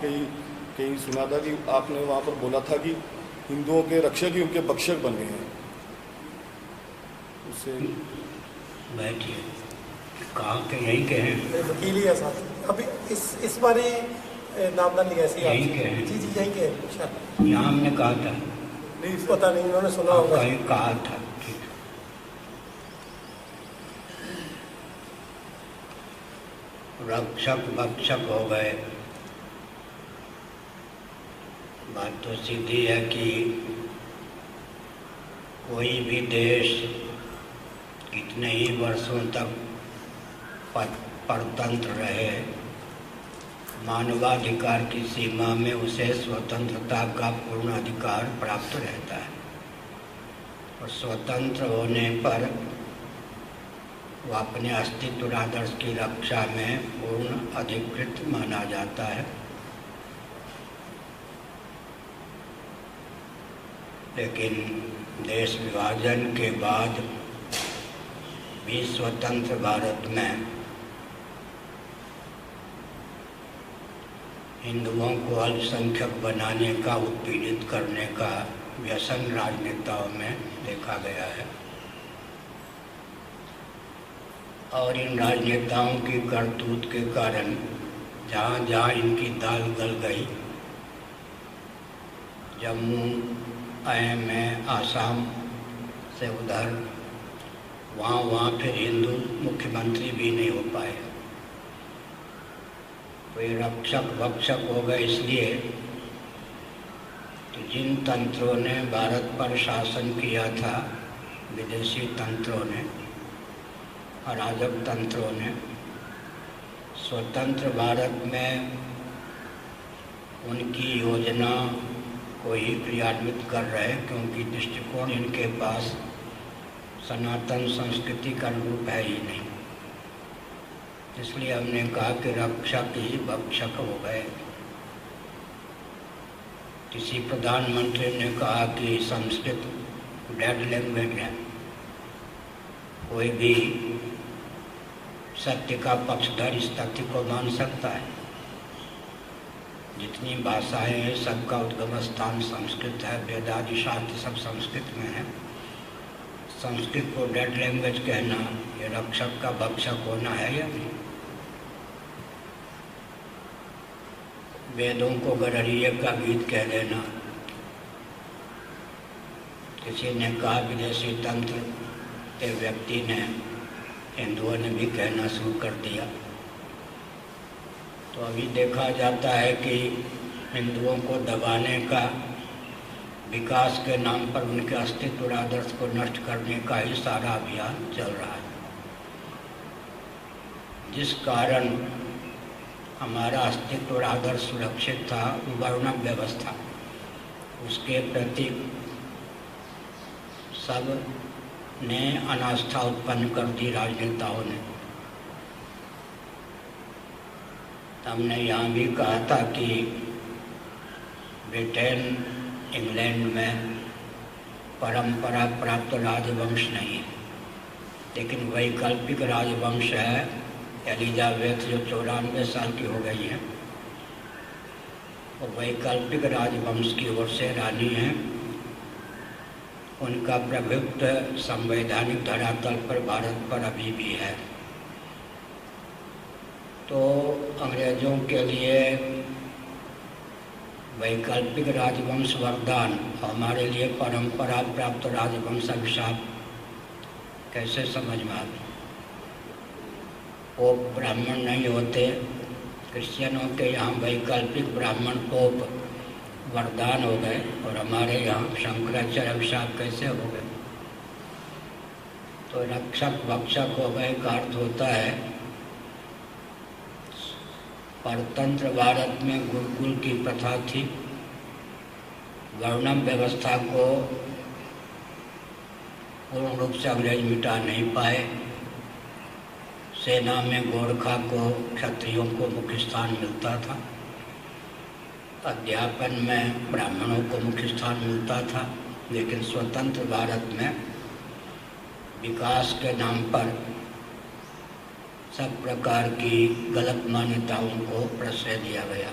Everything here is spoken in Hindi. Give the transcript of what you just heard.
कहीं कहीं सुना था कि आपने वहाँ पर बोला था कि हिंदुओं के रक्षक ही उनके भक्षक बन गए हैं। उससे बैठिए, कहाँ के यहीं के हैं? वकील ही है साथ। अभी इस बारे नामदान लिया ऐसे यहीं के हैं? जी यहीं के हैं शायद। यहाँ हमने कहा था, नहीं पता नहीं, उन्होंने सुना होगा। कहीं कहा था। ठीक है। रक्षक भक्षक हो गए। बात तो सीधी है कि कोई भी देश कितने ही वर्षों तक परतंत्र रहे, मानवाधिकार की सीमा में उसे स्वतंत्रता का पूर्ण अधिकार प्राप्त रहता है और स्वतंत्र होने पर वह अपने अस्तित्व और आदर्श की रक्षा में पूर्ण अधिकृत माना जाता है। लेकिन देश विभाजन के बाद भी स्वतंत्र भारत में हिंदुओं को अल्पसंख्यक बनाने का, उत्पीड़ित करने का व्यसन राजनेताओं में देखा गया है और इन राजनेताओं की करतूत के कारण जहाँ जहाँ इनकी दाल गल गई, जम्मू में, आसाम से उधर, वहाँ फिर हिंदू मुख्यमंत्री भी नहीं हो पाए। तो ये रक्षक भक्षक हो गए इसलिए तो जिन तंत्रों ने भारत पर शासन किया था, विदेशी तंत्रों ने, अराजक तंत्रों ने, स्वतंत्र भारत में उनकी योजना को ही क्रियान्वित कर रहे, क्योंकि दृष्टिकोण इनके पास सनातन संस्कृति का रूप है ही नहीं। इसलिए हमने कहा कि रक्षक ही भक्षक हो गए। किसी प्रधानमंत्री ने कहा कि संस्कृत डेड लैंग्वेज है। कोई भी सत्य का पक्षधर इस तथ्य को मान सकता है। जितनी भाषाएं हैं सबका उद्गम स्थान संस्कृत है, वेदादि शास्त्र सब संस्कृत में है। संस्कृत को डेड लैंग्वेज कहना ये रक्षक का भक्षक होना है या नहीं? वेदों को गडरिये का गीत कह देना। किसी ने कहा विदेशी तंत्र के व्यक्ति ने, हिंदुओं ने भी कहना शुरू कर दिया। तो अभी देखा जाता है कि हिंदुओं को दबाने का, विकास के नाम पर उनके अस्तित्व और आदर्श को नष्ट करने का ही सारा अभियान चल रहा है, जिस कारण हमारा अस्तित्व और आदर्श सुरक्षित था, वर्ण व्यवस्था, उसके प्रति सब ने अनास्था उत्पन्न कर दी राजनेताओं ने। हमने यहाँ भी कहा था कि ब्रिटेन, इंग्लैंड में परंपरा प्राप्त राजवंश नहीं है, लेकिन वैकल्पिक राजवंश है। एलिजाबेथ जो 94 साल की हो गई है, वो वैकल्पिक राजवंश की ओर से रानी है। उनका प्रभुत्व संवैधानिक धरातल पर भारत पर अभी भी है। तो अंग्रेजों के लिए वैकल्पिक राजवंश वरदान, हमारे लिए परंपरा प्राप्त राजवंश अभिशाप कैसे समझ में आती? पोप ब्राह्मण नहीं होते, क्रिश्चियनों के यहाँ वैकल्पिक ब्राह्मण पोप वरदान हो गए और हमारे यहाँ शंकराचार्य अभिशाप कैसे हो गए? तो रक्षक भक्षक हो गए का अर्थ होता है परतंत्र भारत में गुरुकुल की प्रथा थी। वर्णम व्यवस्था को पूर्ण रूप से अंग्रेज मिटा नहीं पाए। सेना में गोरखा को, क्षत्रियों को मुख्य स्थान मिलता था। अध्यापन में ब्राह्मणों को मुख्य स्थान मिलता था। लेकिन स्वतंत्र भारत में विकास के नाम पर सब प्रकार की गलत मान्यताओं को प्रश्रय दिया गया।